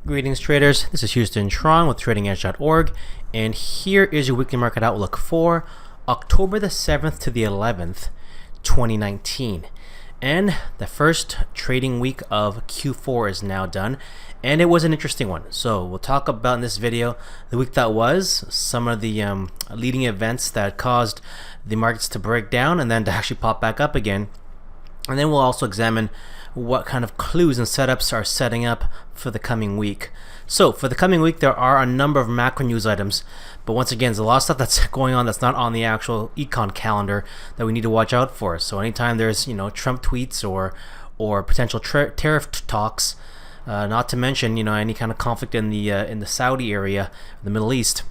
Greetings traders, this is Houston Tron with tradingedge.org, and here is your weekly market outlook for October the 7th to the 11th, 2019. And the first trading week of Q4 is now done, and it was an interesting one. So we'll talk about in this video the week that was, some of the leading events that caused the markets to break down and then to actually pop back up again. And then we'll also examine what kind of clues and setups are setting up for the coming week. So for the coming week, there are a number of macro news items, but once again, there's a lot of stuff that's going on that's not on the actual econ calendar that we need to watch out for. So anytime there's Trump tweets or potential tariff talks, not to mention any kind of conflict in the Saudi area, the Middle East,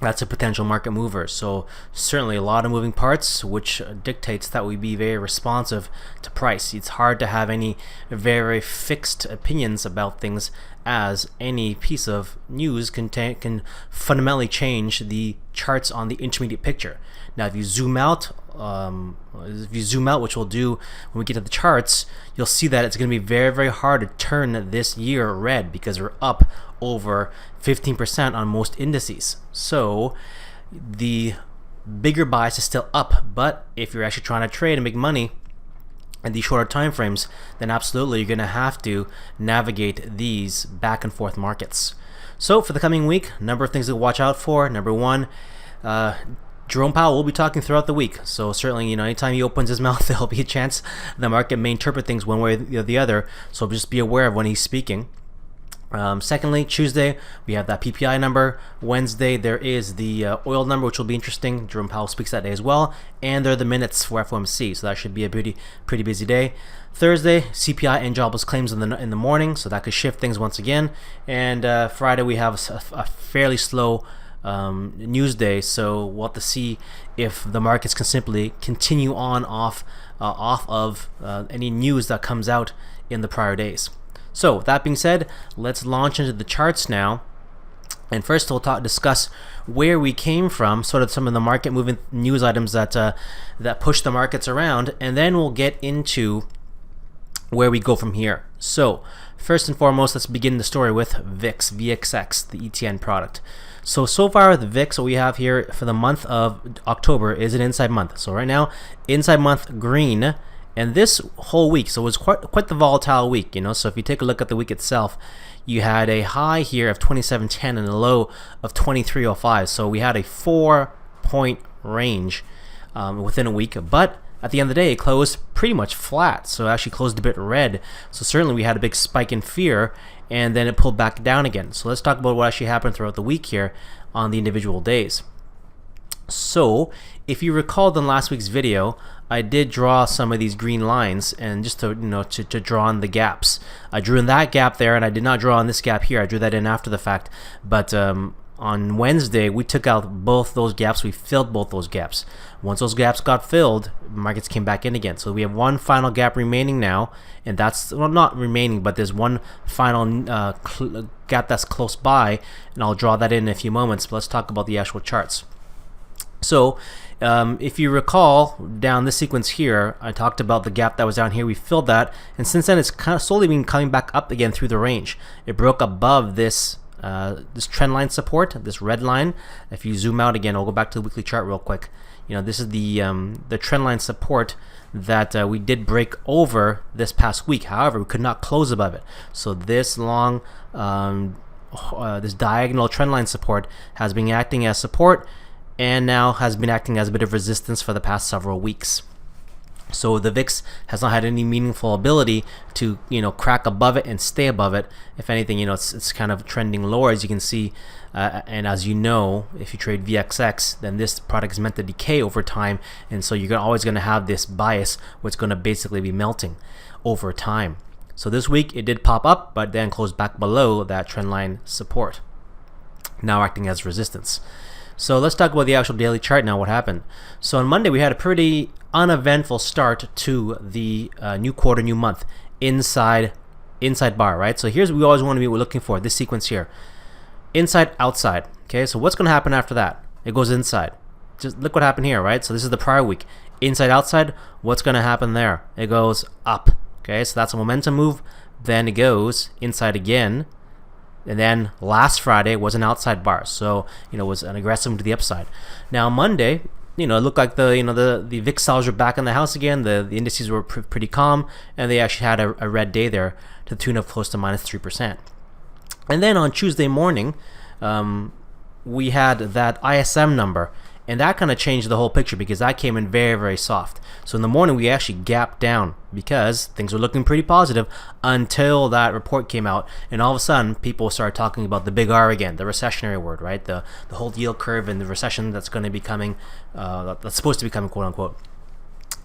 that's a potential market mover. So certainly a lot of moving parts, which dictates that we be very responsive to price. It's hard to have any very fixed opinions about things, as any piece of news can fundamentally change the charts on the intermediate picture. Now, if you zoom out, which we'll do when we get to the charts, you'll see that it's going to be very, very hard to turn this year red because we're up over 15% on most indices. So the bigger bias is still up, but if you're actually trying to trade and make money in these shorter time frames, then absolutely you're going to have to navigate these back and forth markets. So for the coming week, number of things to watch out for. Number one, Jerome Powell will be talking throughout the week, so certainly anytime he opens his mouth, there'll be a chance the market may interpret things one way or the other, so just be aware of when he's speaking. Secondly, Tuesday, we have that PPI number. Wednesday, there is the oil number, which will be interesting. Jerome Powell speaks that day as well. And there are the minutes for FOMC, so that should be a pretty busy day. Thursday, CPI and jobless claims in the morning, so that could shift things once again. And Friday, we have a fairly slow news day, so we'll have to see if the markets can simply continue on off of any news that comes out in the prior days. So with that being said, let's launch into the charts now. And first we'll discuss where we came from, sort of some of the market moving news items that push the markets around, and then we'll get into where we go from here. So first and foremost, let's begin the story with VIX, VXX, the ETN product. So far the VIX, what we have here for the month of October is an inside month. So right now, inside month green. And this whole week, so it was quite the volatile week, So if you take a look at the week itself, you had a high here of 27.10 and a low of 23.05. So we had a 4-point range within a week. But at the end of the day, it closed pretty much flat. So it actually closed a bit red. So certainly we had a big spike in fear, and then it pulled back down again. So let's talk about what actually happened throughout the week here on the individual days. So if you recalled in last week's video, I did draw some of these green lines, and just to to draw in the gaps. I drew in that gap there, and I did not draw in this gap here. I drew that in after the fact. But on Wednesday, we took out both those gaps. We filled both those gaps. Once those gaps got filled, markets came back in again. So we have one final gap remaining now, and that's, well, not remaining, but there's one final gap that's close by, and I'll draw that in a few moments. But let's talk about the actual charts. So if you recall, down this sequence here, I talked about the gap that was down here. We filled that, and since then it's kind of slowly been coming back up again through the range. It broke above this trend line support, this red line. If you zoom out again, I'll go back to the weekly chart real quick. This is the trend line support that we did break over this past week. However, we could not close above it. So this long, this diagonal trend line support has been acting as support, and now has been acting as a bit of resistance for the past several weeks. So the VIX has not had any meaningful ability to crack above it and stay above it. If anything, it's kind of trending lower, as you can see, and as if you trade VXX, then this product is meant to decay over time, and so you're always going to have this bias where it's going to basically be melting over time. So this week it did pop up, but then closed back below that trend line support, now acting as resistance. So let's talk about the actual daily chart now, what happened. So on Monday, we had a pretty uneventful start to the new quarter, new month, inside bar, right? So here's what we always want to be looking for, this sequence here. Inside, outside, okay? So what's going to happen after that? It goes inside. Just look what happened here, right? So this is the prior week. Inside, outside, what's going to happen there? It goes up, okay? So that's a momentum move. Then it goes inside again, And then last Friday was an outside bar, so it was an aggressive move to the upside. Now Monday, it looked like the VIX sellers were back in the house again. The indices were pretty calm, and they actually had a red day there to the tune of close to -3%. And then on Tuesday morning, we had that ISM number, and that kind of changed the whole picture because that came in very, very soft. So in the morning, we actually gapped down because things were looking pretty positive until that report came out, and all of a sudden, people started talking about the big R again, the recessionary word, right? The whole yield curve and the recession that's going to be coming, that's supposed to be coming, quote unquote.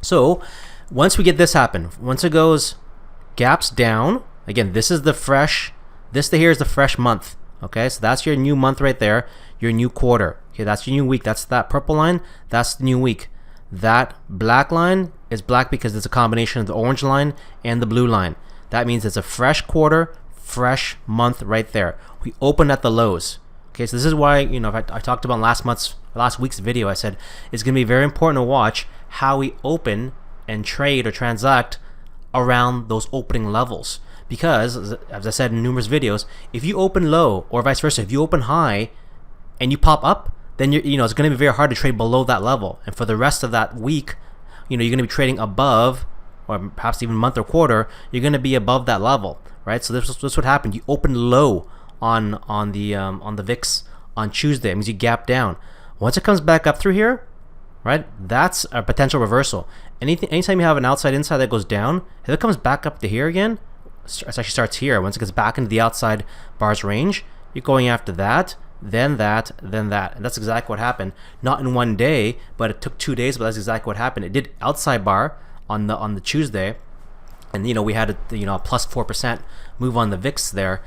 So once we get this happen, once it goes gaps down, again, this is the fresh, here is the fresh month. Okay, so that's your new month right there, your new quarter. Okay, that's your new week. That's that purple line. That's the new week. That black line is black because it's a combination of the orange line and the blue line. That means it's a fresh quarter, fresh month right there. We opened at the lows. Okay, so this is why, I talked about last week's video. I said it's going to be very important to watch how we open and trade or transact around those opening levels. Because, as I said in numerous videos, if you open low or vice versa, if you open high and you pop up, then it's going to be very hard to trade below that level. And for the rest of that week, you're going to be trading above, or perhaps even month or quarter, you're going to be above that level, right? So this is what happened. You opened low on the VIX on Tuesday. It means you gap down. Once it comes back up through here, right? That's a potential reversal. Anytime you have an outside inside that goes down, if it comes back up to here again, it actually starts here. Once it gets back into the outside bars range, you're going after that, then that, then that. And that's exactly what happened. Not in one day, but it took 2 days, but that's exactly what happened. It did outside bar on the Tuesday, and we had a plus 4% move on the VIX there.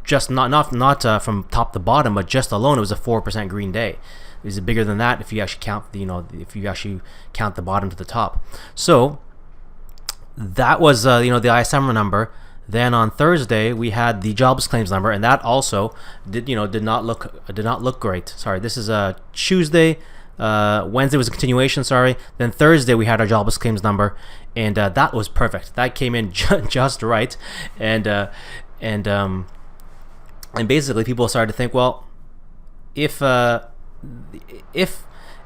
Just not from top to bottom, but just alone it was a 4% green day. It was bigger than that if you actually count the bottom to the top. So that was the ISM number. Then on Thursday we had the jobless claims number, and that also did not look great. Sorry, this is Tuesday. Wednesday was a continuation. Sorry. Then Thursday we had our jobless claims number, and that was perfect. That came in just right, and basically people started to think, well,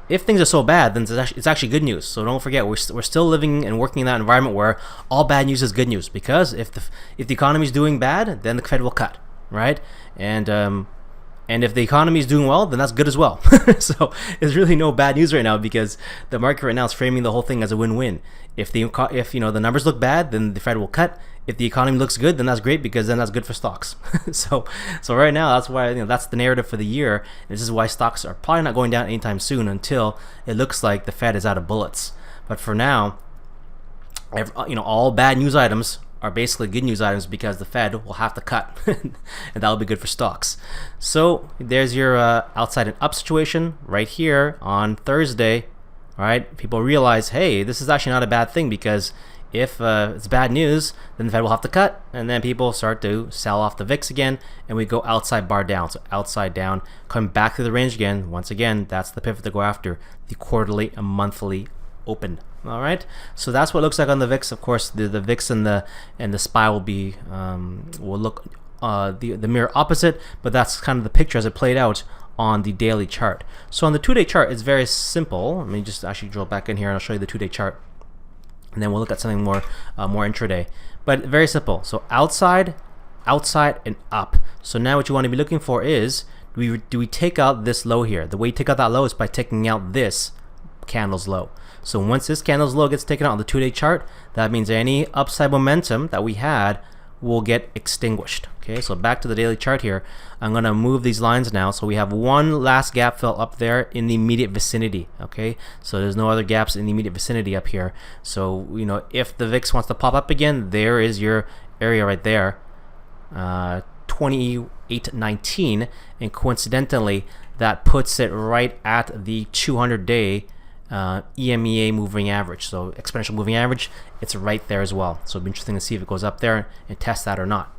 if things are so bad, then it's actually good news. So don't forget, we're still living and working in that environment where all bad news is good news, because if the economy is doing bad, then the Fed will cut, right? And if the economy is doing well, then that's good as well. So there's really no bad news right now, because the market right now is framing the whole thing as a win-win. If the numbers look bad, then the Fed will cut. If the economy looks good, then that's great, because then that's good for stocks. So right now, that's why that's the narrative for the year. And this is why stocks are probably not going down anytime soon until it looks like the Fed is out of bullets. But for now, all bad news items are basically good news items, because the Fed will have to cut, and that'll be good for stocks. So there's your outside and up situation right here on Thursday. All right, people realize, hey, this is actually not a bad thing, because if it's bad news, then the Fed will have to cut, and then people start to sell off the VIX again, and we go outside bar down. So outside down, come back to the range again. Once again, that's the pivot to go after, the quarterly and monthly open. All right, so that's what it looks like on the VIX. Of course, the VIX and the SPY will look the mirror opposite, but that's kind of the picture as it played out on the daily chart. So on the 2-day chart, it's very simple. Let me just actually drill back in here, and I'll show you the 2-day chart, and then we'll look at something more intraday. But very simple. So outside, and up. So now what you want to be looking for is, do we take out this low here? The way you take out that low is by taking out this candle's low. So once this candle's low gets taken out on the 2-day chart, that means any upside momentum that we had will get extinguished. Okay, so back to the daily chart here. I'm going to move these lines now. So we have one last gap fill up there in the immediate vicinity. Okay, so there's no other gaps in the immediate vicinity up here. So if the VIX wants to pop up again, there is your area right there, 28.19, and coincidentally that puts it right at the 200-day EMEA moving average. So exponential moving average, it's right there as well. So it'll be interesting to see if it goes up there and test that or not.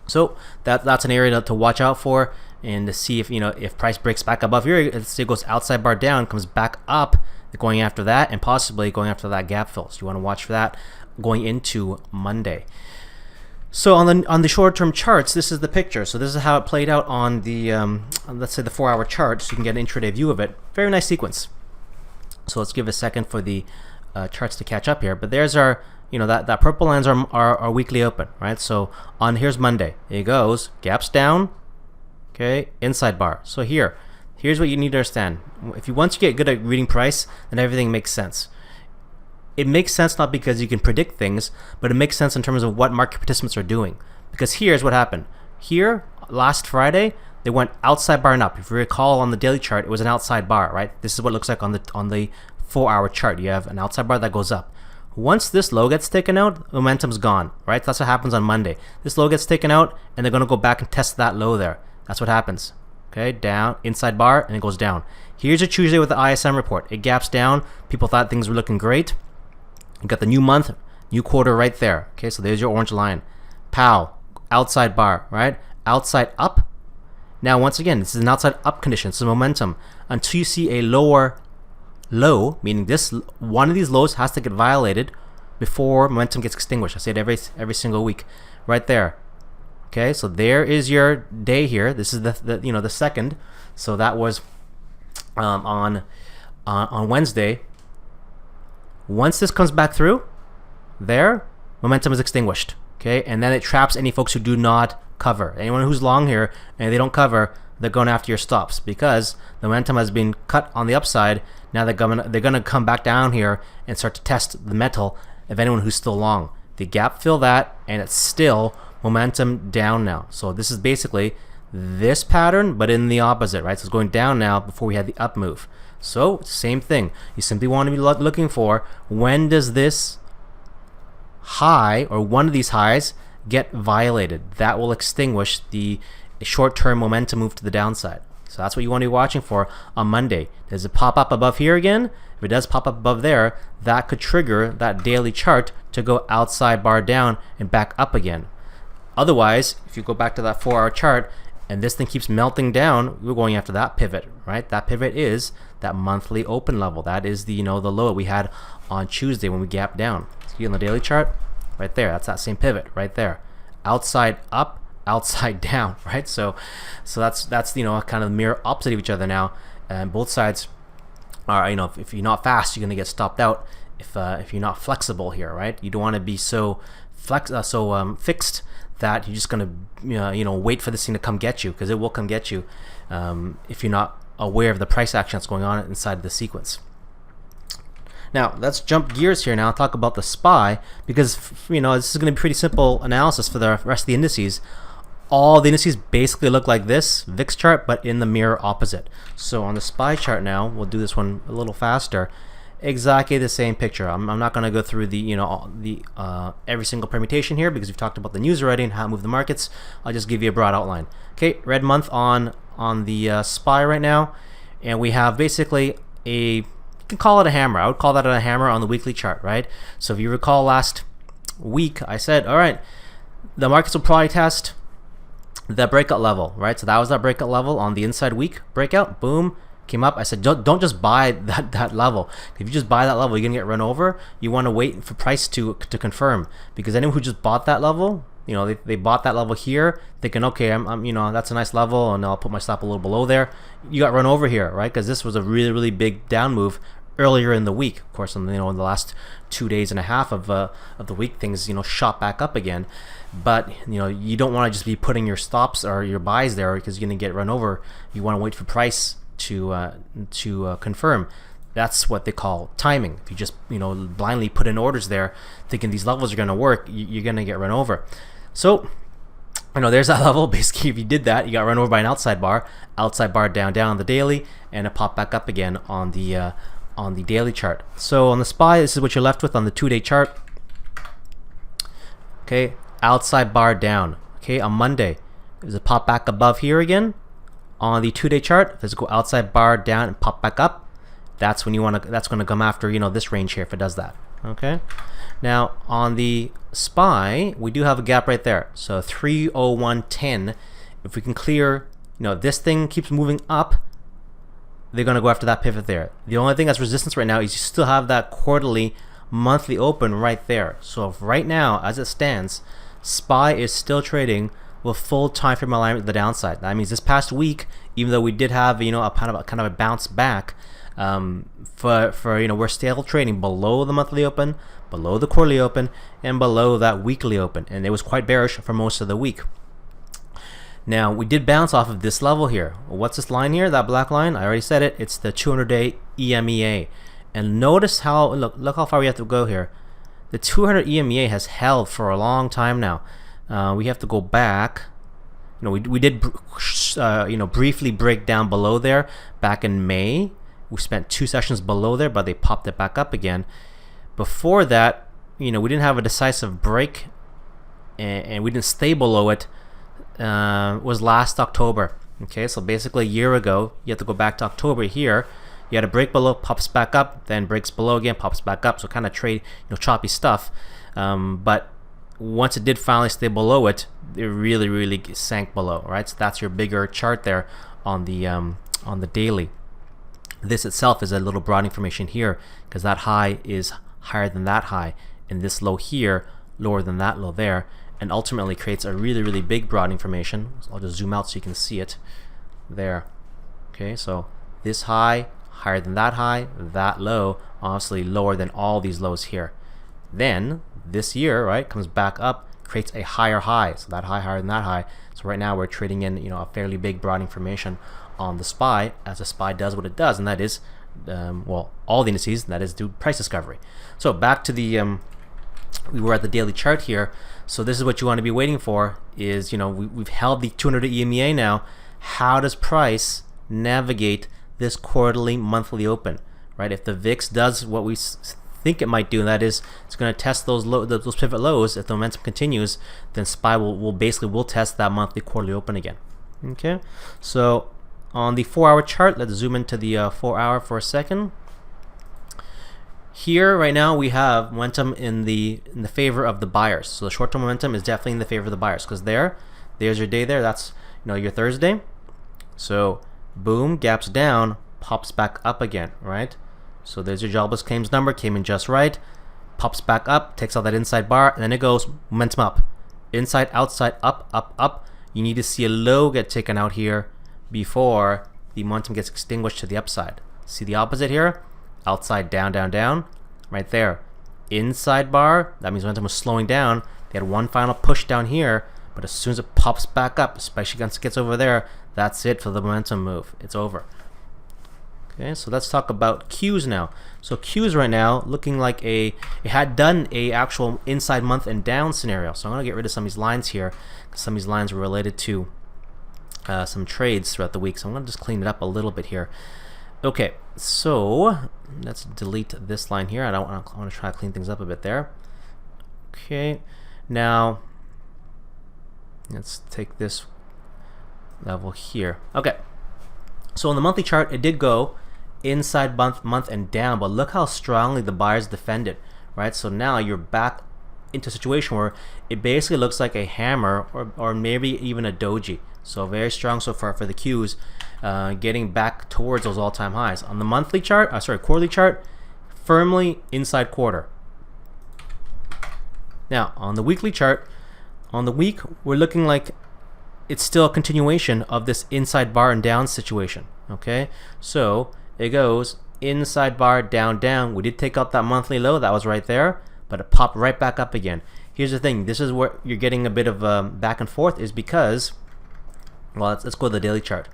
So that's an area to watch out for, and to see if price breaks back above here. Let's say it goes outside bar down, comes back up, going after that, and possibly going after that gap fill. So you want to watch for that going into Monday. So on the short-term charts, this is the picture. So this is how it played out on the let's say the 4-hour chart, so you can get an intraday view of it. Very nice sequence. So let's give a second for the charts to catch up here. But there's our, that purple lines are our weekly open, right? So here's Monday. It goes, gaps down, okay, inside bar. So here's what you need to understand. Once you get good at reading price, then everything makes sense. It makes sense not because you can predict things, but it makes sense in terms of what market participants are doing. Because here's what happened. Here, last Friday, they went outside bar and up. If you recall on the daily chart, it was an outside bar, right? This is what it looks like on the 4-hour chart. You have an outside bar that goes up. Once this low gets taken out, momentum's gone, right? That's what happens on Monday. This low gets taken out, and they're going to go back and test that low there. That's what happens. Okay, down, inside bar, and it goes down. Here's a Tuesday with the ISM report. It gaps down. People thought things were looking great. You got the new month, new quarter right there. Okay, so there's your orange line. Pow, outside bar, right? Outside up. Now, once again, this is an outside up condition, so momentum. Until you see a lower low, meaning one of these lows has to get violated before momentum gets extinguished. I say it every single week, right there. Okay, so there is your day here. This is the second. So that was on Wednesday. Once this comes back through, there, momentum is extinguished. Okay, and then it traps any folks who do not cover. Anyone who's long here and they don't cover, they're going after your stops because the momentum has been cut on the upside. Now they're gonna come back down here and start to test the metal of anyone who's still long. The gap fill that, and it's still momentum down now. So this is basically this pattern, but in the opposite, right? So it's going down now before we had the up move. So same thing. You simply want to be looking for, when does this high or one of these highs get violated? That will extinguish the short-term momentum move to the downside. So that's what you want to be watching for on Monday. Does it pop up above here again? If it does pop up above there, that could trigger that daily chart to go outside bar down and back up again. Otherwise, if you go back to that 4-hour chart and this thing keeps melting down, we're going after that pivot, right? That pivot is that monthly open level. That is the the low we had on Tuesday when we gapped down. See on the daily chart, right there. That's that same pivot right there. Outside up, outside down, right? So that's kind of the mirror opposite of each other now, and both sides are, if you're not fast, you're gonna get stopped out. If you're not flexible here, right? You don't want to be so fixed that you're just gonna wait for this thing to come get you, because it will come get you if you're not aware of the price action that's going on inside of the sequence. Now let's jump gears here now and talk about the SPY, because this is going to be pretty simple analysis for the rest of the indices. All the indices basically look like this VIX chart, but in the mirror opposite. So on the SPY chart now, we'll do this one a little faster. Exactly the same picture. I'm not going to go through the every single permutation here, because we've talked about the news already and how to move the markets. I'll just give you a broad outline. Okay, red month on the SPY right now, and we have basically you can call it a hammer. I would call that a hammer on the weekly chart, right? So if you recall last week, I said, all right, the markets will probably test the breakout level, right? So that was that breakout level on the inside week breakout. Boom, came up. I said, don't just buy that level. If you just buy that level, you're gonna get run over. You want to wait for price to confirm, because anyone who just bought that level, they bought that level here, thinking, okay, I'm that's a nice level, and I'll put my stop a little below there. You got run over here, right? Because this was a really, really big down move earlier in the week. Of course, in the last 2 days and a half of the week, things shot back up again. But you don't want to just be putting your stops or your buys there, because you're gonna get run over. You want to wait for price to confirm. That's what they call timing. If you just blindly put in orders there, thinking these levels are gonna work, you're gonna get run over. So there's that level. Basically, if you did that, you got run over by an outside bar down on the daily, and it popped back up again on the daily chart. So on the SPY, this is what you're left with on the 2-day chart. Okay, outside bar down. Okay, on Monday, there's a pop back above here again. On the 2-day chart, let's go outside bar down and pop back up. That's when that's going to come after this range here if it does that. Okay. Now on the SPY, we do have a gap right there. So 301.10. If we can clear, this thing keeps moving up, they're going to go after that pivot there. The only thing that's resistance right now is you still have that quarterly monthly open right there. So if right now, as it stands, SPY is still trading with full time frame alignment to the downside. That means this past week, even though we did have a kind of a bounce back, we're still trading below the monthly open, below the quarterly open, and below that weekly open, and it was quite bearish for most of the week. Now we did bounce off of this level here. What's this line here? That black line? I already said it. It's the 200-day EMEA, and notice how look how far we have to go here. The 200 EMEA has held for a long time now. We have to go back. We did briefly break down below there back in May. We spent 2 sessions below there, but they popped it back up again. Before that, we didn't have a decisive break, and we didn't stay below it. Was last October. Okay, so basically a year ago. You have to go back to October here. You had a break below, pops back up, then breaks below again, pops back up. So kind of trade, choppy stuff. But once it did finally stay below it, it really sank below. Right, so that's your bigger chart there on the daily. This itself is a little broadening formation here because that high is higher than that high, and this low here lower than that low there, and ultimately creates a really big broadening formation. So I'll just zoom out so you can see it there. Okay, so this high higher than that high, that low obviously lower than all these lows here. Then this year, right, comes back up, creates a higher high, so that high higher than that high. So right now we're trading in a fairly big broadening formation on the SPY, as the SPY does what it does, and that is all the indices, and that is do price discovery. So back to the we were at the daily chart here. So this is what you want to be waiting for is, we've held the 200 EMEA now. How does price navigate this quarterly monthly open, right? If the VIX does what we think it might do, and that is it's going to test those pivot lows. If the momentum continues, then SPY will test that monthly quarterly open again. Okay, so on the 4-hour chart, let's zoom into the 4-hour for a second. Here right now we have momentum in the favor of the buyers. So the short-term momentum is definitely in the favor of the buyers because there's your day there. That's your Thursday. So boom, gaps down, pops back up again, right? So there's your jobless claims number, came in just right, pops back up, takes out that inside bar, and then it goes momentum up, inside, outside, up, up, up. You need to see a low get taken out here before the momentum gets extinguished to the upside. See the opposite here? Outside, down, down, down, right there. Inside bar, that means momentum was slowing down. They had one final push down here, but as soon as it pops back up, especially once it gets over there, that's it for the momentum move. It's over. Okay, so let's talk about Qs now. So Qs right now looking like it had done a actual inside month and down scenario. So I'm gonna get rid of some of these lines here because some of these lines were related to some trades throughout the week. So I'm gonna just clean it up a little bit here. Okay, so let's delete this line here. I want to try to clean things up a bit there. Okay, now let's take this level here. Okay, so on the monthly chart, it did go inside month and down, but look how strongly the buyers defended, right? So now you're back into a situation where it basically looks like a hammer or maybe even a doji. So very strong so far for the Qs, getting back towards those all-time highs. On the monthly chart, quarterly chart, firmly inside quarter. Now on the weekly chart, on the week, we're looking like it's still a continuation of this inside bar and down situation. Okay, so it goes inside bar, down, down. We did take out that monthly low that was right there, but it popped right back up again. Here's the thing, this is where you're getting a bit of back and forth, is because, well, let's go to the daily chart.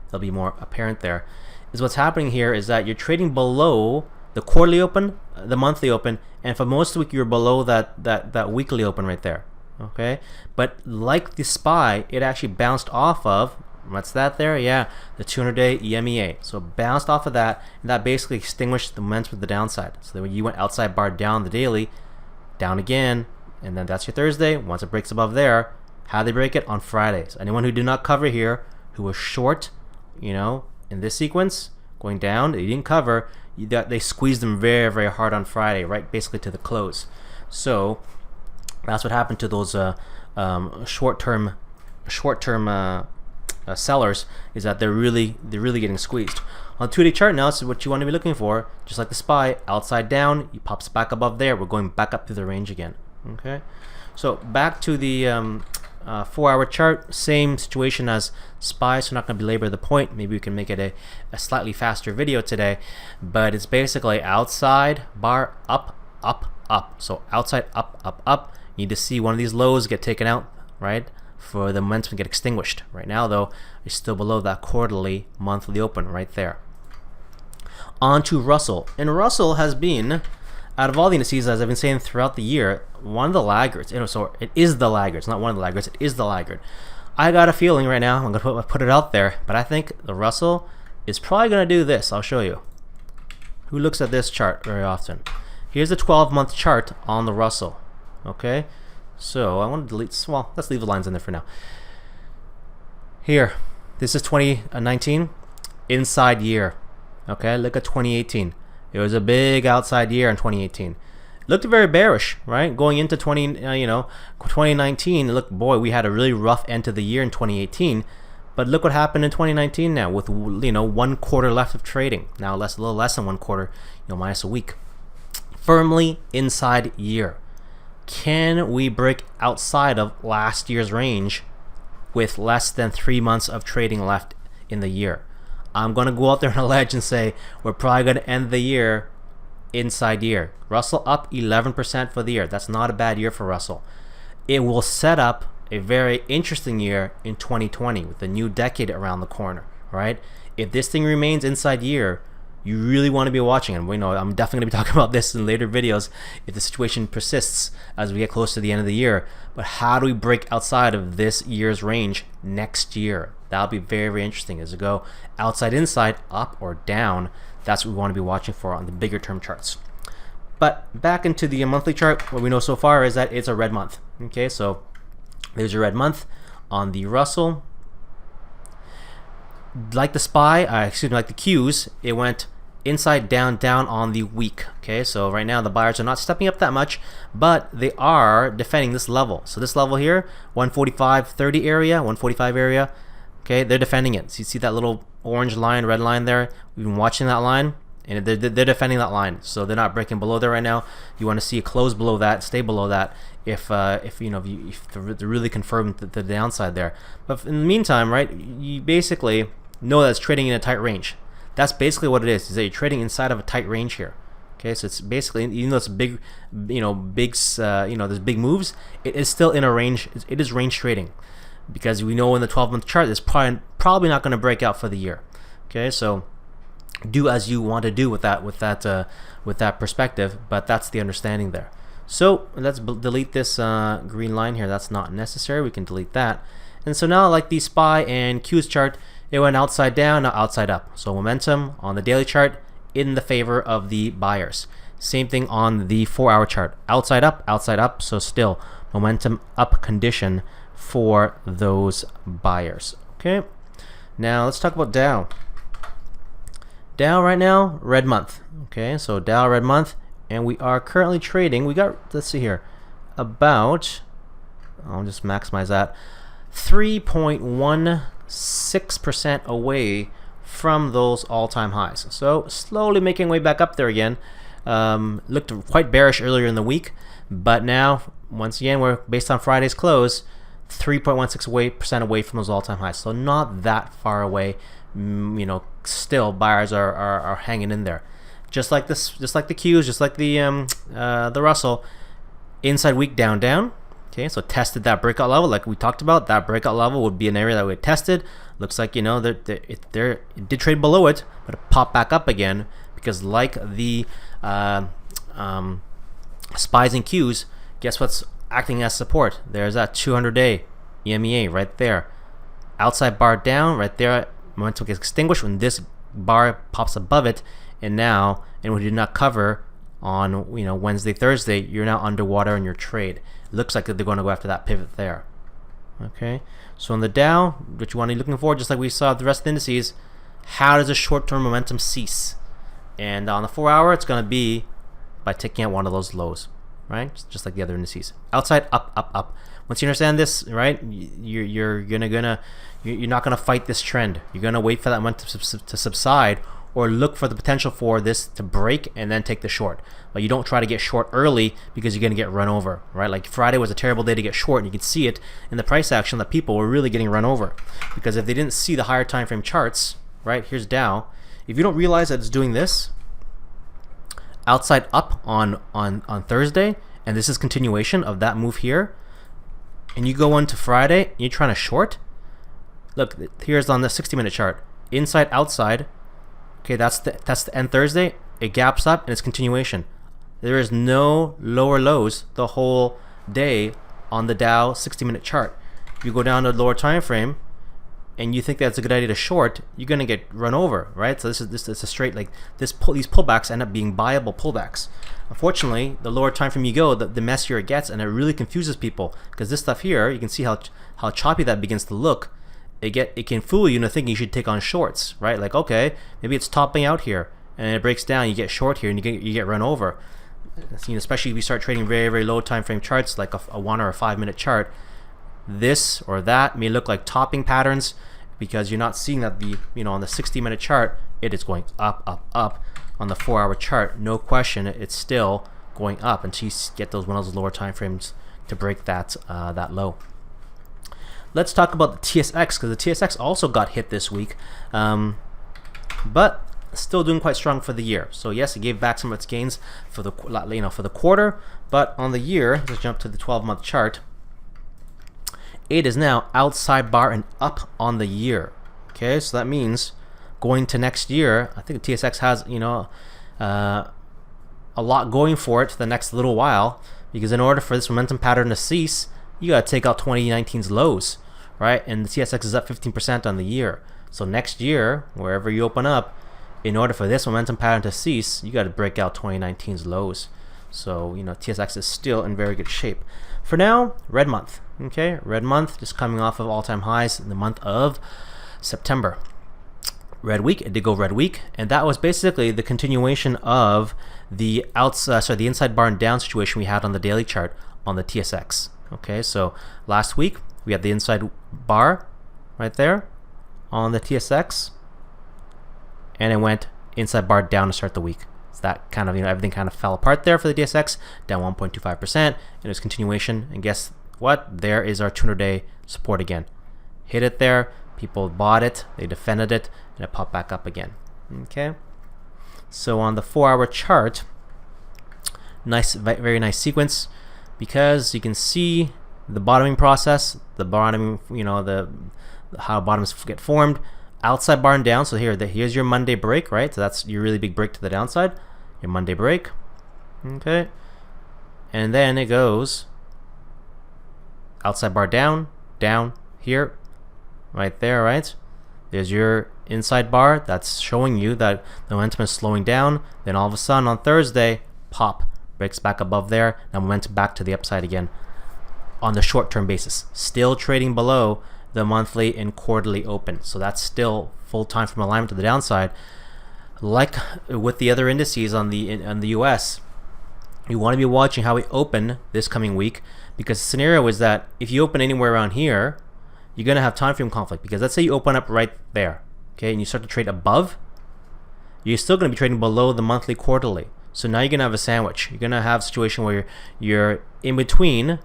It'll be more apparent there. Is what's happening here is that you're trading below the quarterly open, the monthly open, and for most of the week you're below that weekly open right there. Okay, but like the SPY, it actually bounced off of, what's that there? Yeah, the 200-day EMEA. So bounced off of that, and that basically extinguished the momentum of the downside. So then when you went outside bar down the daily, down again, and then that's your Thursday. Once it breaks above there, how they break it? On Fridays. Anyone who did not cover here, who was short, in this sequence, going down, they didn't cover, they squeezed them very hard on Friday, right basically to the close. So that's what happened to those short-term sellers, is that they're really getting squeezed. On the 2-day chart now, this is what you want to be looking for. Just like the SPY, outside down, it pops back above there. We're going back up to the range again. Okay, So back to the 4-hour chart, same situation as SPY, so not going to belabor the point. Maybe we can make it a slightly faster video today, but it's basically outside bar up, up, up. So outside up, up, up. You need to see one of these lows get taken out, right, for the momentum to get extinguished. Right now, though, it's still below that quarterly monthly open right there. On to Russell, and Russell has been, out of all the indices, as I've been saying throughout the year, one of the laggards. So it is the laggard. It's not one of the laggards. It is the laggard. I got a feeling right now. I'm gonna put it out there, but I think the Russell is probably gonna do this. I'll show you. Who looks at this chart very often? Here's the 12-month chart on the Russell. Okay, so I want to delete. Well, let's leave the lines in there for now. Here, this is 2019 inside year. Okay, look at 2018. It was a big outside year in 2018. Looked very bearish, right? Going into 2019. Look, boy, we had a really rough end to the year in 2018. But look what happened in 2019 now, with 1 quarter left of trading. Now a little less than 1 quarter, minus a week. Firmly inside year. Can we break outside of last year's range with less than 3 months of trading left in the year? I'm going to go out there on a ledge and say we're probably going to end the year inside year. Russell up 11% for the year. That's not a bad year for Russell. It will set up a very interesting year in 2020 with the new decade around the corner, right? If this thing remains inside year, you really want to be watching, and I'm definitely going to be talking about this in later videos if the situation persists as we get close to the end of the year. But how do we break outside of this year's range next year? That'll be very, very interesting. As it go outside, inside, up or down, that's what we want to be watching for on the bigger term charts. But back into the monthly chart, what we know so far is that it's a red month. Okay, so there's a red month on the Russell. Like the SPY, like the Qs, it went inside, down, down on the week. Okay, so right now the buyers are not stepping up that much, but they are defending this level. So this level here, 145.30 area, 145 area. Okay, they're defending it. So you see that little orange line, red line there? We've been watching that line, and they're defending that line. So they're not breaking below there right now. You want to see it close below that, stay below that, if they're really confirmed the downside there. But in the meantime, right, you basically know that it's trading in a tight range. That's basically what it is that you're trading inside of a tight range here. Okay, so it's basically, even though it's big, there's big moves, it is still in a range. It is range trading, because we know in the 12-month chart it's probably not going to break out for the year. Okay, so do as you want to do with that perspective, but that's the understanding there. So let's delete this green line here. That's not necessary. We can delete that. And so now, like the SPY and Qs chart, it went outside down, not outside up. So momentum on the daily chart in the favor of the buyers. Same thing on the 4-hour chart. Outside up, so still momentum up condition for those buyers. Okay, now let's talk about Dow. Dow right now, red month. Okay, so Dow red month, and we are currently trading. We got, let's see here, about, I'll just maximize that, 3.16% away from those all-time highs. So slowly making way back up there again. Looked quite bearish earlier in the week, but now once again we're, based on Friday's close, 3.16% away from those all-time highs. So not that far away. Still buyers are hanging in there. Just like this, just like the Qs, just like the Russell, inside week down. Okay, so tested that breakout level like we talked about. That breakout level would be an area that we had tested. Looks like, it did trade below it, but it popped back up again, because like the SPYs and Qs, guess what's acting as support? There's that 200-day EMEA right there. Outside bar down right there. Momentum gets extinguished when this bar pops above it, and we did not cover on Wednesday, Thursday. You're now underwater in your trade. It looks like they're going to go after that pivot there. Okay, so in the Dow, what you want to be looking for, just like we saw the rest of the indices, how does the short-term momentum cease? And on the 4-hour, it's going to be by taking out one of those lows, right? Just like the other indices. Outside, up, up, up. Once you understand this, right, you're not gonna fight this trend. You're gonna wait for that momentum to subside, or look for the potential for this to break and then take the short. But you don't try to get short early because you're going to get run over, right? Like Friday was a terrible day to get short, and you can see it in the price action that people were really getting run over, because if they didn't see the higher time frame charts, right? Here's Dow. If you don't realize that it's doing this outside up on Thursday, and this is continuation of that move here, and you go into Friday and you're trying to short, look, here's on the 60-minute chart, inside outside. Okay, that's the end Thursday. It gaps up and it's continuation. There is no lower lows the whole day on the Dow 60-minute chart. If you go down to the lower time frame and you think that's a good idea to short, you're gonna get run over, right? So this is a straight, like these pullbacks end up being buyable pullbacks. Unfortunately, the lower time frame you go, the messier it gets, and it really confuses people, because this stuff here, you can see how choppy that begins to look. It can fool you into thinking you should take on shorts, right? Like, okay, maybe it's topping out here and it breaks down, you get short here and you get run over. You know, especially if you start trading very, very low time frame charts like a 1 or a 5 minute chart. This or that may look like topping patterns because you're not seeing that on the 60-minute chart it is going up, up, up. On the 4-hour chart, no question, it's still going up until you get one of those lower time frames to break that low. Let's talk about the TSX, because the TSX also got hit this week, but still doing quite strong for the year. So yes, it gave back some of its gains for the quarter, but on the year, let's jump to the 12-month chart. It is now outside bar and up on the year. Okay, so that means going to next year, I think the TSX has a lot going for it for the next little while, because in order for this momentum pattern to cease, you got to take out 2019's lows, right? And the TSX is up 15% on the year. So next year, wherever you open up, in order for this momentum pattern to cease, you got to break out 2019's lows. So, TSX is still in very good shape. For now, red month. Okay, red month, just coming off of all-time highs in the month of September. Red week, it did go red week, and that was basically the continuation of the inside bar and down situation we had on the daily chart on the TSX. Okay, so last week we had the inside bar right there on the TSX, and it went inside bar down to start the week. So that kind of, everything kind of fell apart there for the TSX, down 1.25%, and it was continuation. And guess what? There is our 200-day support again. Hit it there, people bought it, they defended it, and it popped back up again. Okay, so on the 4-hour chart, very nice sequence, because you can see the bottoming process, the bottoming, how bottoms get formed, outside bar and down. So here's your Monday break, right? So that's your really big break to the downside, your Monday break. Okay, and then it goes outside bar down here, right there, right? There's your inside bar that's showing you that the momentum is slowing down. Then all of a sudden on Thursday, pop, breaks back above there. Now momentum back to the upside again on the short-term basis. Still trading below the monthly and quarterly open. So that's still full time from alignment to the downside. Like with the other indices on the US, you want to be watching how we open this coming week, because the scenario is that if you open anywhere around here, you're going to have time frame conflict, because let's say you open up right there, okay, and you start to trade above, you're still going to be trading below the monthly quarterly. So now you're going to have a sandwich. You're going to have a situation where you're in between,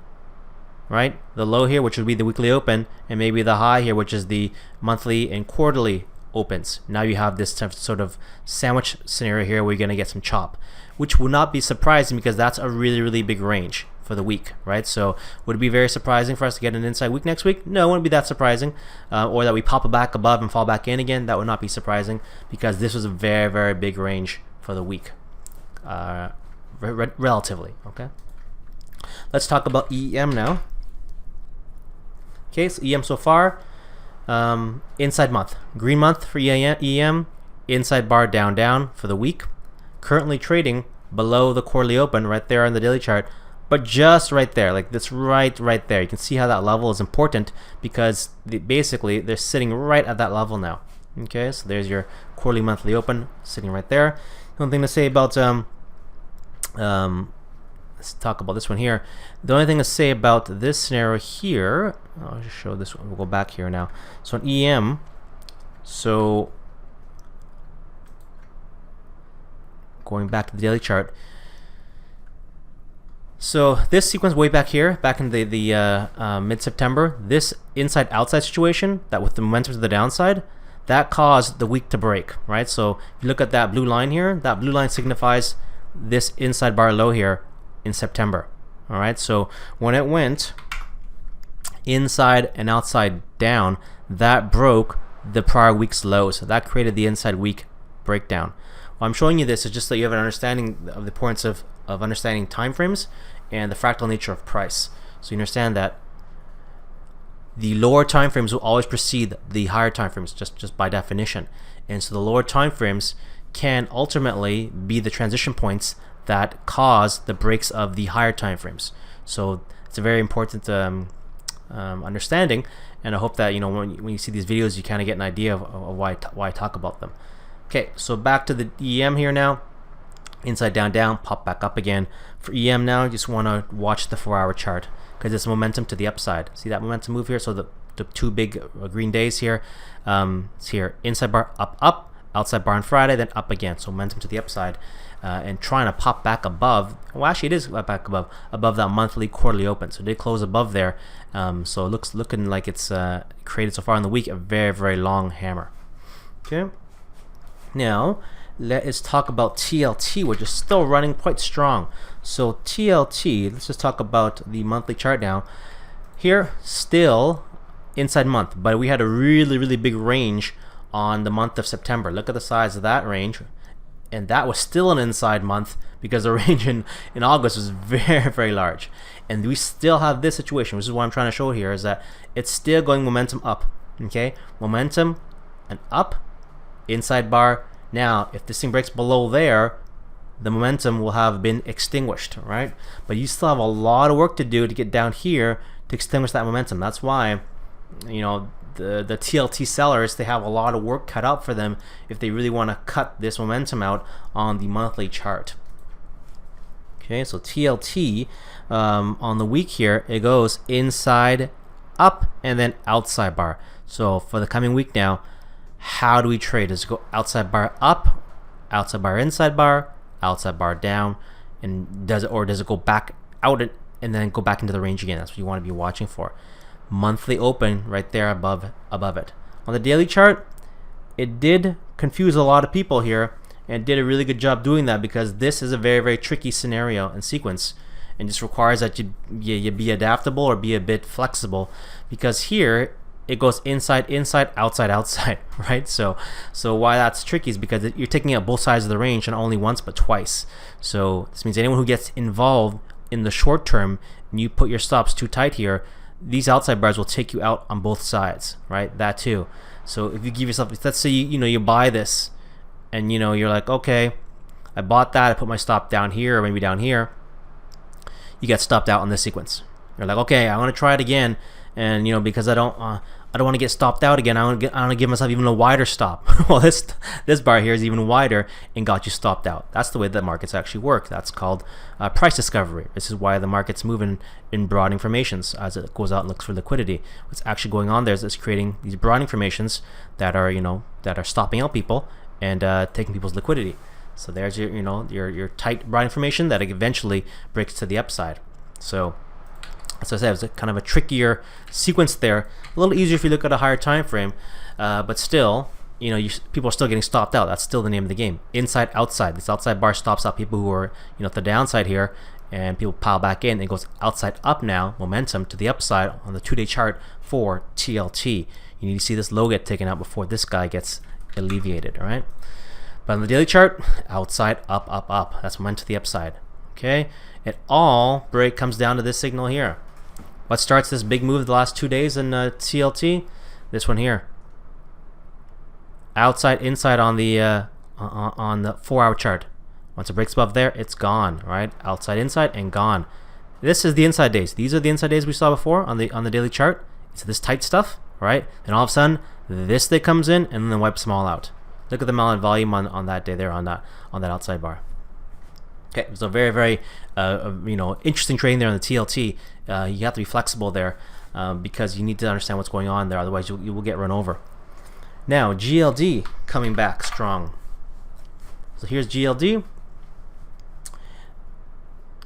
right, the low here, which would be the weekly open, and maybe the high here, which is the monthly and quarterly opens. Now you have this sort of sandwich scenario here where you're going to get some chop, which would not be surprising, because that's a really, really big range for the week, right? So would it be very surprising for us to get an inside week next week? No, it wouldn't be that surprising. Or that we pop it back above and fall back in again, that would not be surprising, because this was a very, very big range for the week, relatively. Okay, let's talk about EM now. Okay, so EM so far, inside month, green month for EM, inside bar down for the week, currently trading below the quarterly open right there on the daily chart, but just right there, like this right there. You can see how that level is important, because basically they're sitting right at that level now. Okay, so there's your quarterly monthly open sitting right there. The only thing to say about let's talk about this one here. The only thing to say about this scenario here, I'll just show this one. We'll go back here now. So on EM, so going back to the daily chart. So this sequence way back here, back in the mid-September, this inside-outside situation, that with the momentum to the downside, that caused the week to break, right? So if you look at that blue line here, that blue line signifies this inside bar low here in September, all right? So when it went inside and outside down, that broke the prior week's low. So that created the inside week breakdown. Why I'm showing you this is just so you have an understanding of the importance of understanding time frames and the fractal nature of price. So you understand that the lower time frames will always precede the higher time frames, just by definition. And so the lower time frames can ultimately be the transition points that cause the breaks of the higher time frames. So it's a very important understanding, and I hope that when you see these videos, you kind of get an idea of why I talk about them. Okay, so back to the EM here now. Inside down down, pop back up again. For EM now, you just want to watch the 4-hour chart because it's momentum to the upside. See that momentum move here? So the two big green days here. It's here, inside bar up up, outside bar on Friday, then up again. So momentum to the upside, and trying to pop back above. Well, actually, it is back above that monthly quarterly open. So it did close above there. So it looking like it's created so far in the week a very, very long hammer. Okay. Now let's talk about TLT, which is still running quite strong. So TLT, let's just talk about the monthly chart now. Here, still inside month, but we had a really, really big range on the month of September. Look at the size of that range, and that was still an inside month because the range in August was very, very large. And we still have this situation, which is what I'm trying to show here, is that it's still going momentum up. Okay, momentum and up, inside bar. Now, if this thing breaks below there, the momentum will have been extinguished, right? But you still have a lot of work to do to get down here to extinguish that momentum. That's why, the TLT sellers, they have a lot of work cut out for them if they really want to cut this momentum out on the monthly chart. Okay, so TLT on the week here, it goes inside, up, and then outside bar. So for the coming week now, how do we trade? Does it go outside bar up, outside bar inside bar, outside bar down, and does it go back out and then go back into the range again? That's what you want to be watching for. Monthly open right there above it. On the daily chart, it did confuse a lot of people here and did a really good job doing that because this is a very, very tricky scenario and sequence, and just requires that you be adaptable or be a bit flexible, because here it goes inside, outside, outside, right? So why that's tricky is because you're taking out both sides of the range, and not only once but twice. So this means anyone who gets involved in the short term and you put your stops too tight here, these outside bars will take you out on both sides, right? That too. So if you give yourself, let's say you buy this, and you're like, okay, I bought that, I put my stop down here or maybe down here. You get stopped out on this sequence. You're like, okay, I want to try it again. And because I don't want to get stopped out again, I want to give myself even a wider stop. Well, this bar here is even wider and got you stopped out. That's the way that markets actually work. That's called price discovery. This is why the market's moving in broad informations as it goes out and looks for liquidity. What's actually going on there is it's creating these broad informations that are stopping out people and taking people's liquidity. So there's your tight broad information that eventually breaks to the upside. So as I said, it's kind of a trickier sequence there. A little easier if you look at a higher time frame, but still, people are still getting stopped out. That's still the name of the game. Inside, outside. This outside bar stops out people who are at the downside here, and people pile back in. It goes outside up now, momentum to the upside on the 2-day chart for TLT. You need to see this low get taken out before this guy gets alleviated, all right? But on the daily chart, outside, up, up, up. That's momentum to the upside. Okay, it all comes down to this signal here. What starts this big move the last 2 days in TLT? This one here. Outside, inside on the 4-hour chart. Once it breaks above there, it's gone. Right? Outside, inside, and gone. This is the inside days. These are the inside days we saw before on the daily chart. It's this tight stuff, right? And all of a sudden, this day comes in and then wipes them all out. Look at the amount of volume on that day there on that outside bar. Okay, so very, very interesting trading there on the TLT. You have to be flexible there because you need to understand what's going on there. Otherwise, you will get run over. Now, GLD coming back strong. So here's GLD.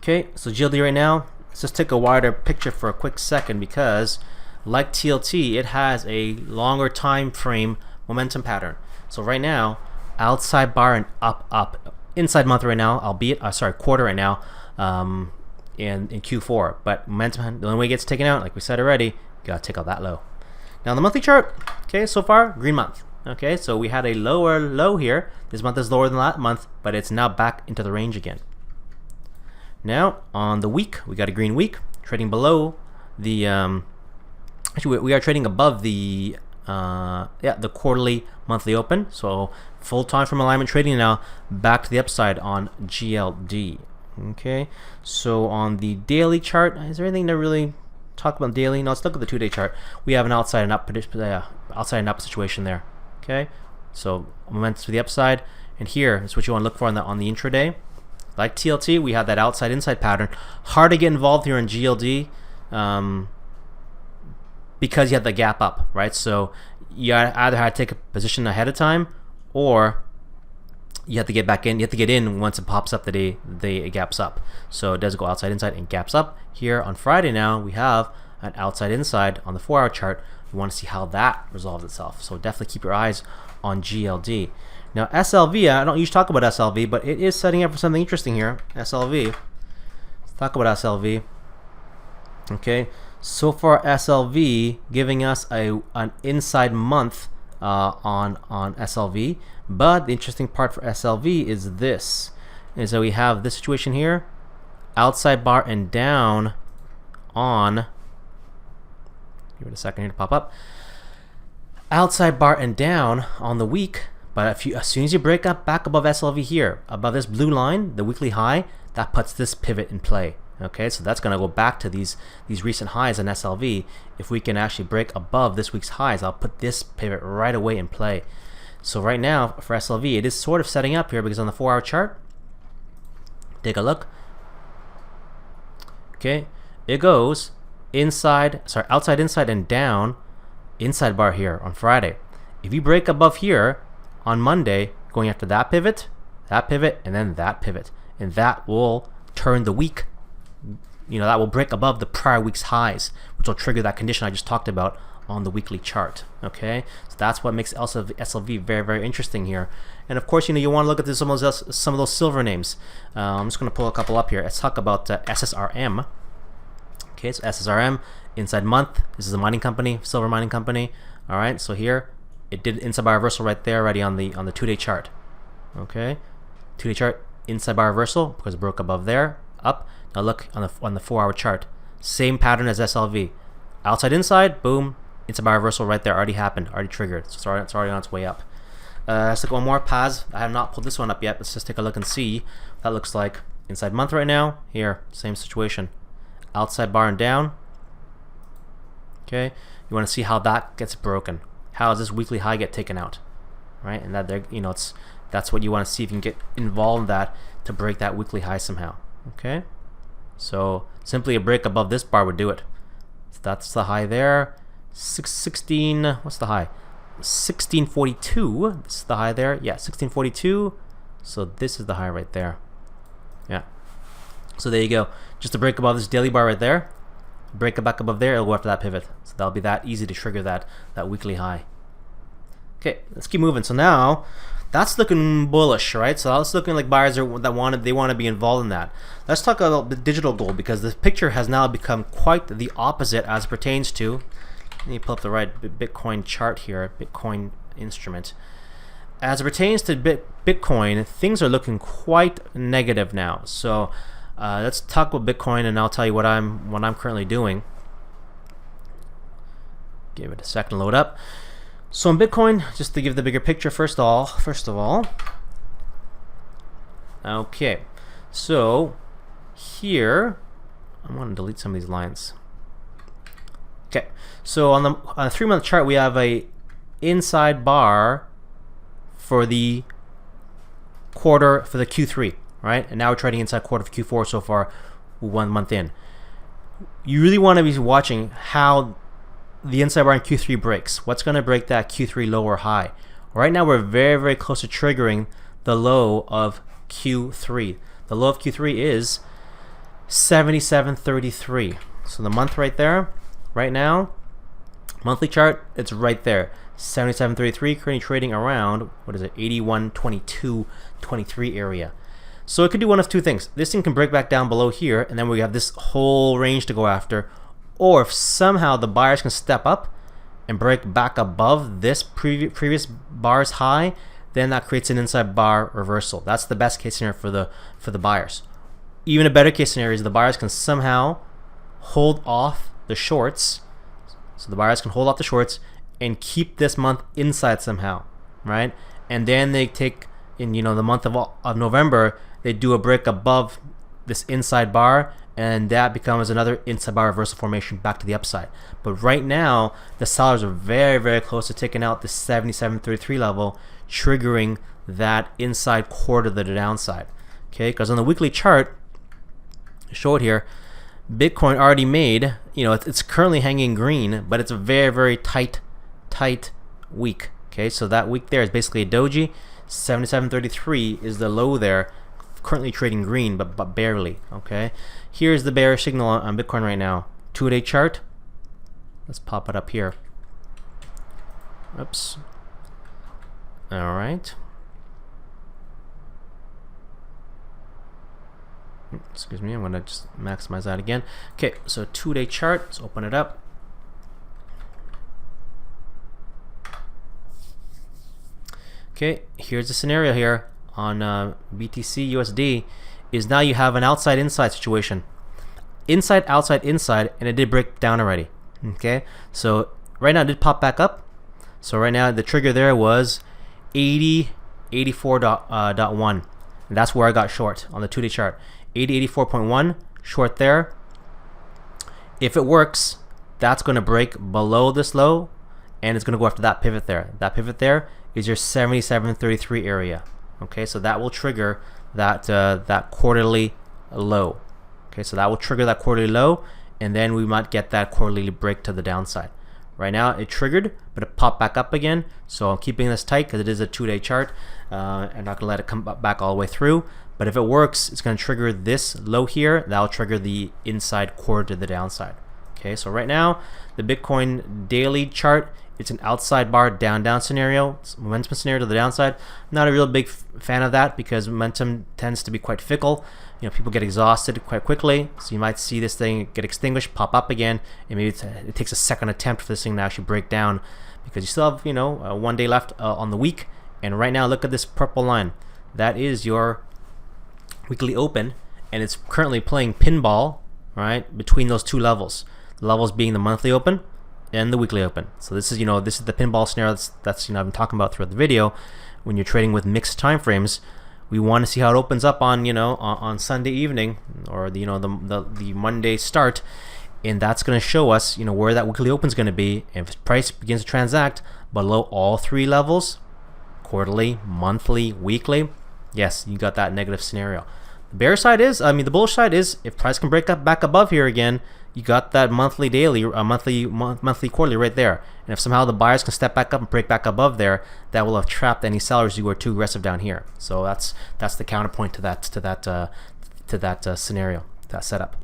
Okay, so GLD right now, let's just take a wider picture for a quick second, because like TLT, it has a longer time frame momentum pattern. So right now, outside bar and up, inside month right now, albeit quarter right now, in Q4. But momentum, the only way it gets taken out, like we said already, you gotta take out that low. Now on the monthly chart, okay, so far green month. Okay, so we had a lower low here. This month is lower than that month, but it's now back into the range again. Now on the week, we got a green week, trading below the actually we are trading above the the quarterly monthly open. So full time from alignment trading now, back to the upside on GLD. Okay, so on the daily chart, is there anything to really talk about daily? No, let's look at the 2-day chart. We have an outside and up situation there. Okay, so momentum to the upside, and here is what you want to look for on the intraday. Like TLT, we have that outside inside pattern. Hard to get involved here in GLD because you have the gap up, right? So you either have to take a position ahead of time, or you have to get back in. You have to get in once it pops up the day it gaps up. So it does go outside inside and gaps up. Here on Friday now, we have an outside inside on the 4-hour chart. We want to see how that resolves itself. So definitely keep your eyes on GLD. Now SLV, I don't usually talk about SLV, but it is setting up for something interesting here. SLV. Let's talk about SLV. Okay, so far SLV giving us an inside month on SLV, but the interesting part for SLV is this, is that we have this situation here, outside bar and down on, give it a second here to pop up, outside bar and down on the week. But as soon as you break up back above SLV here, above this blue line, the weekly high, that puts this pivot in play. Okay, so that's going to go back to these recent highs in SLV. If we can actually break above this week's highs, I'll put this pivot right away in play. So right now for SLV, it is sort of setting up here, because on the 4-hour chart, take a look. Okay, it goes outside, inside, and down, inside bar here on Friday. If you break above here on Monday, going after that pivot, and then that pivot, and that will turn the week, that will break above the prior week's highs, which will trigger that condition I just talked about on the weekly chart. Okay, so that's what makes SLV very, very interesting here. And of course, you want to look at some of those silver names. I'm just going to pull a couple up here. Let's talk about SSRM. Okay, so SSRM, inside month. This is a mining company, silver mining company. All right, so here it did inside bar reversal right there already on the 2-day chart. Okay, 2-day chart, inside bar reversal because it broke above there, up. Now look on the 4-hour chart, same pattern as SLV, outside inside, boom, inside bar reversal right there, already happened, already triggered. So it's already on its way up. Let's look at one more. PAS. I have not pulled this one up yet. Let's just take a look and see what that looks like. Inside month right now. Here, same situation, outside bar and down. Okay, you want to see how that gets broken. How does this weekly high get taken out, right? And that that's what you want to see if you can get involved in that to break that weekly high somehow. Okay, so simply a break above this bar would do it. So that's the high there. 16. What's the high? 1642. This is the high there. Yeah, 1642. So this is the high right there. Yeah. So there you go. Just to break above this daily bar right there. Break it back above there, it'll go after that pivot. So that'll be that easy to trigger that weekly high. Okay, let's keep moving. So now that's looking bullish, right? So that's looking like buyers that want to be involved in that. Let's talk about the digital gold, because the picture has now become quite the opposite as it pertains to. Let me pull up the right Bitcoin chart here, Bitcoin instrument. As it pertains to Bitcoin, things are looking quite negative now. So let's talk about Bitcoin, and I'll tell you what I'm currently doing. Give it a second to load up. So in Bitcoin, just to give the bigger picture first of all. Okay, so here I want to delete some of these lines. Okay, so on the 3-month chart, we have a inside bar for the quarter for the Q3, right? And now we're trading inside quarter for Q4 so far, 1 month in. You really want to be watching how the inside bar in Q3 breaks. What's going to break that Q3 low or high? Right now we're very, very close to triggering the low of Q3. The low of Q3 is 77.33. So the month right there, right now, monthly chart, it's right there. 77.33, currently trading around, what is it, 81.22.23 area. So it could do one of two things. This thing can break back down below here, and then we have this whole range to go after. Or if somehow the buyers can step up and break back above this previous bar's high, then that creates an inside bar reversal. That's the best case scenario for the buyers. Even a better case scenario is the buyers can somehow hold off the shorts. So the buyers can hold off the shorts and keep this month inside somehow, right? And then they take in the month of November, they do a break above this inside bar, and that becomes another inside bar reversal formation back to the upside. But right now, the sellers are very, very close to taking out the 77.33 level, triggering that inside quarter to the downside. Okay, because on the weekly chart, show it here, Bitcoin already made, it's currently hanging green, but it's a very, very tight week. Okay, so that week there is basically a doji. 77.33 is the low there, currently trading green, but barely. Okay, here's the bearish signal on Bitcoin right now. 2-day chart. Let's pop it up here. Oops. All right. Excuse me, I'm gonna just maximize that again. Okay, so 2-day chart. Let's open it up. Okay, here's the scenario here on BTC USD is now you have an outside inside situation. Inside, outside, inside, and it did break down already. Okay, so right now it did pop back up. So right now the trigger there was 80.84.1. And that's where I got short on the 2-day chart. 80.84.1 short there. If it works, that's going to break below this low, and it's going to go after that pivot there. That pivot there is your 77.33 area. Okay, so that will trigger that quarterly low. Okay, so that will trigger that quarterly low, and then we might get that quarterly break to the downside. Right now it triggered, but it popped back up again. So I'm keeping this tight because it is a 2-day chart. I'm not gonna let it come back all the way through. But if it works, it's gonna trigger this low here. That'll trigger the inside quarter to the downside. Okay, so right now the Bitcoin daily chart, it's an outside bar down scenario. It's a momentum scenario to the downside. Not a real big fan of that because momentum tends to be quite fickle. People get exhausted quite quickly, so you might see this thing get extinguished, pop up again, and maybe it takes a second attempt for this thing to actually break down because you still have 1 day left on the week. And right now, look at this purple line. That is your weekly open, and it's currently playing pinball right between those two levels. The levels being the monthly open and the weekly open. So this is this is the pinball scenario that's I've been talking about throughout the video. When you're trading with mixed time frames, we want to see how it opens up on on Sunday evening or the Monday start, and that's going to show us where that weekly open is going to be. And if price begins to transact below all three levels, quarterly, monthly, weekly, yes, you got that negative scenario. The bear side is, the bullish side is, if price can break up back above here again, you got that monthly, daily, monthly, quarterly right there. And if somehow the buyers can step back up and break back above there, that will have trapped any sellers who are too aggressive down here. So that's the counterpoint to that scenario, that setup.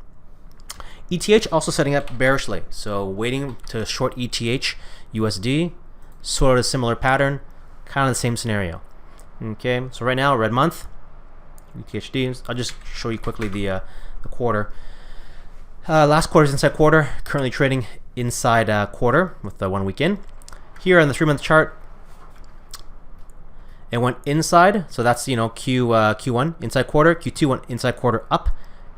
ETH also setting up bearishly, so waiting to short ETH USD, sort of a similar pattern, kind of the same scenario. Okay, so right now red month, ETHD. I'll just show you quickly the quarter. Last quarter's inside quarter, currently trading inside quarter with the 1 week in. Here on the 3-month chart, it went inside, so that's Q1 inside quarter, Q2 went inside quarter up,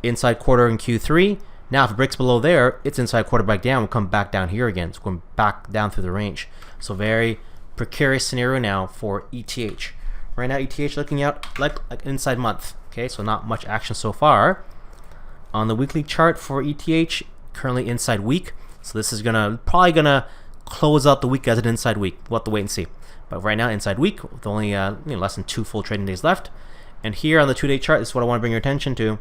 inside quarter in Q3. Now if it breaks below there, it's inside quarter back down, we'll come back down here again. It's going back down through the range. So very precarious scenario now for ETH. Right now ETH looking out like inside month. Okay, so not much action so far. On the weekly chart for ETH, currently inside week. So this is probably gonna close out the week as an inside week. We'll have to wait and see. But right now inside week with only less than 2 full trading days left. And here on the 2-day chart, this is what I want to bring your attention to.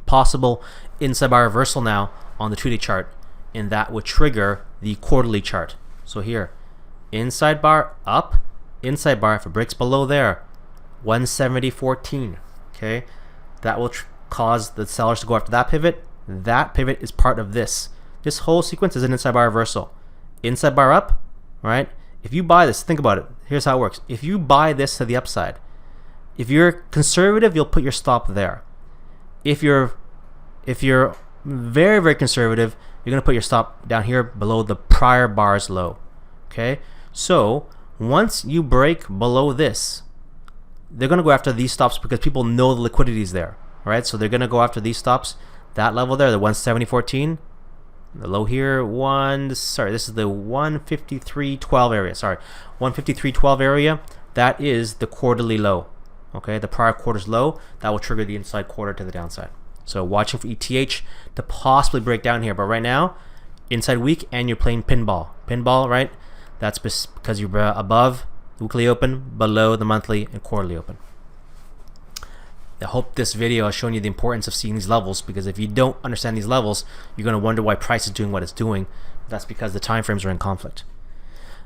Possible inside bar reversal now on the 2-day chart, and that would trigger the quarterly chart. So here, inside bar up, inside bar, if it breaks below there, 170.14. Okay, that will caused the sellers to go after that pivot. That pivot is part of this. This whole sequence is an inside bar reversal. Inside bar up, right? If you buy this, think about it. Here's how it works. If you buy this to the upside, if you're conservative, you'll put your stop there. If you're very, very conservative, you're going to put your stop down here below the prior bar's low. Okay? So once you break below this, they're going to go after these stops because people know the liquidity is there. Right? So they're going to go after these stops. That level there, the 170.14. The low here, this is the 153.12 area. Sorry, 153.12 area. That is the quarterly low. Okay, the prior quarter's low. That will trigger the inside quarter to the downside. So watching for ETH to possibly break down here. But right now, inside week, and you're playing pinball. Pinball, right? That's because you're above the weekly open, below the monthly and quarterly open. I hope this video has shown you the importance of seeing these levels, because if you don't understand these levels, you're going to wonder why price is doing what it's doing. That's because the time frames are in conflict.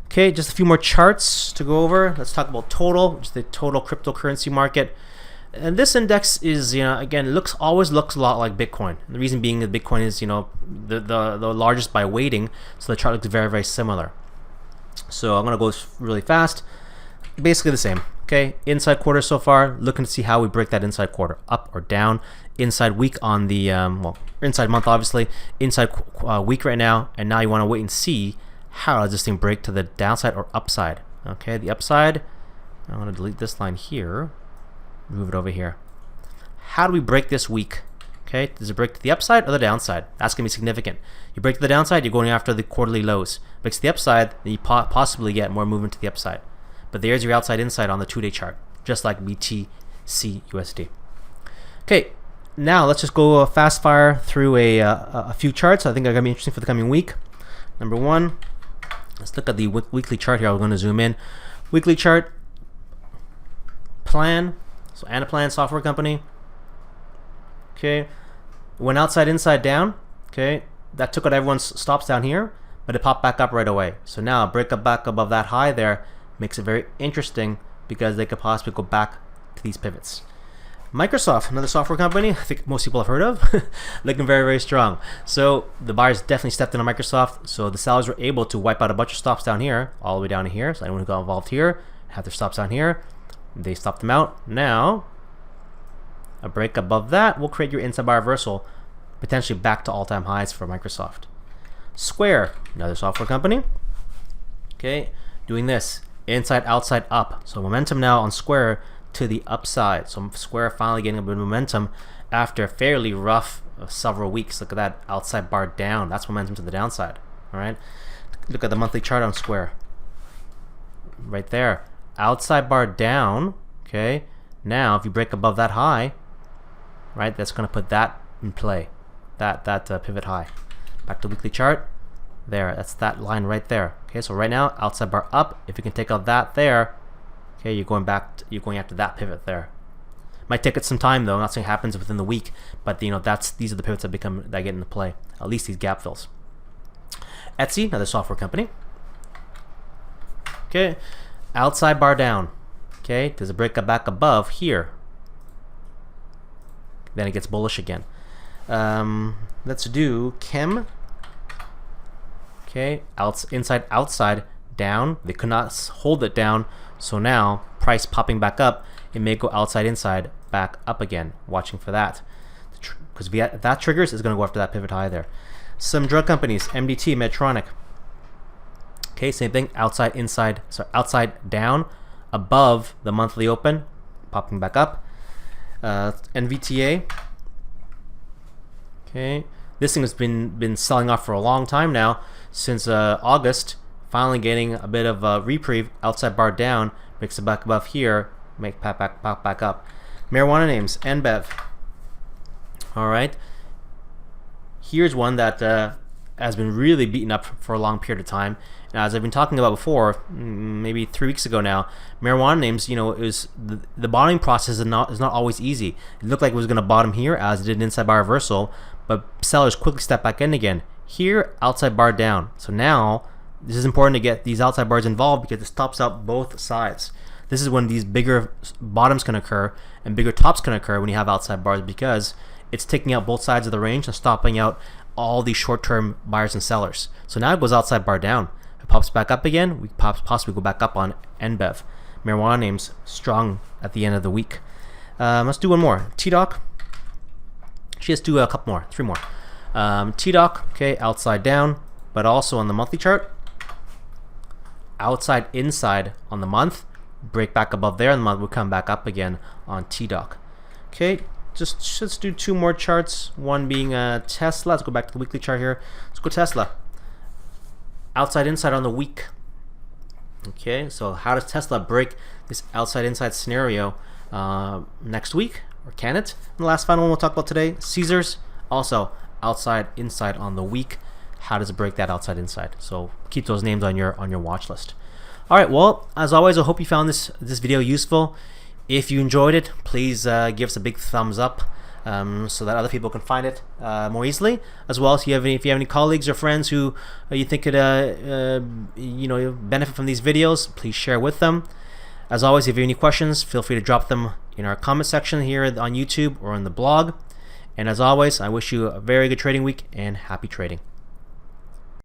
Okay, just a few more charts to go over. Let's talk about total, which is the total cryptocurrency market. And this index is, again, always looks a lot like Bitcoin. And the reason being that Bitcoin is, the largest by weighting, so the chart looks very, very similar. So I'm going to go really fast. Basically the same. Okay, inside quarter so far, looking to see how we break that inside quarter, up or down. Inside week on the, inside month obviously, inside week right now, and now you want to wait and see how does this thing break to the downside or upside. Okay, the upside, I want to delete this line here, move it over here. How do we break this week? Okay, does it break to the upside or the downside? That's going to be significant. You break to the downside, you're going after the quarterly lows. Breaks to the upside, then you possibly get more movement to the upside. But there's your outside inside on the 2-day chart, just like BTC USD. Okay, now let's just go fast fire through a few charts I think are going to be interesting for the coming week. Number one, let's look at the weekly chart here. I'm going to zoom in. Weekly chart, Plan, so Anaplan software company. Okay, went outside, inside, down. Okay, that took out everyone's stops down here, but it popped back up right away. So now break up back above that high there. Makes it very interesting because they could possibly go back to these pivots. Microsoft, another software company I think most people have heard of, looking very, very strong. So the buyers definitely stepped in on Microsoft. So the sellers were able to wipe out a bunch of stops down here, all the way down to here. So anyone who got involved here had their stops down here. They stopped them out. Now, a break above that will create your inside bar reversal, potentially back to all-time highs for Microsoft. Square, another software company. Okay, doing this. Inside, outside, up. So momentum now on Square to the upside. So Square finally getting a bit of momentum after a fairly rough several weeks. Look at that outside bar down. That's momentum to the downside. All right. Look at the monthly chart on Square. Right there. Outside bar down. Okay. Now, if you break above that high, right, that's going to put that in play. That pivot high. Back to weekly chart. There, that's that line right there. Okay, so right now, outside bar up. If you can take out that there, okay, you're going after that pivot there. Might take it some time though. I'm not saying it happens within the week, but these are the pivots that get into play. At least these gap fills. Etsy, another software company. Okay, outside bar down. Okay, does it break back above here? Then it gets bullish again. Let's do Chem. Okay, inside, outside, down. They could not hold it down, so now price popping back up. It may go outside, inside, back up again. Watching for that, because if that triggers, it's going to go after that pivot high there. Some drug companies, MDT, Medtronic. Okay, same thing. Outside, inside, sorry, outside, down, above the monthly open, popping back up. NVTA. Okay. This thing has been selling off for a long time now, since August. Finally getting a bit of a reprieve. Outside bar down, makes it back above here, pop back up. Marijuana names, NBEV. All right. Here's one that has been really beaten up for a long period of time. Now, as I've been talking about before, maybe 3 weeks ago now, marijuana names, the bottoming process is not always easy. It looked like it was going to bottom here, as it did an inside bar reversal, but sellers quickly step back in again. Here, outside bar down. So now, this is important to get these outside bars involved because it stops out both sides. This is when these bigger bottoms can occur and bigger tops can occur when you have outside bars, because it's taking out both sides of the range and stopping out all these short-term buyers and sellers. So now it goes outside bar down. If it pops back up again, we possibly go back up on NBEV. Marijuana names strong at the end of the week. Let's do one more. TDOC. Let's do a couple more, 3 more. TDOC, okay, outside down, but also on the monthly chart. Outside inside on the month. Break back above there, and the month will come back up again on TDOC. Okay, let's do 2 more charts. One being Tesla. Let's go back to the weekly chart here. Let's go Tesla. Outside inside on the week. Okay, so how does Tesla break this outside inside scenario next week, or can it? And the last final one we'll talk about today, Caesars, also outside inside on the week. How does it break that outside inside? So keep those names on your watch list. All right, well, as always, I hope you found this video useful. If you enjoyed it, please give us a big thumbs up so that other people can find it more easily. As well as if you have any colleagues or friends who you think could benefit from these videos, please share with them. As always, if you have any questions, feel free to drop them in our comment section here on YouTube or on the blog. And as always, I wish you a very good trading week and happy trading.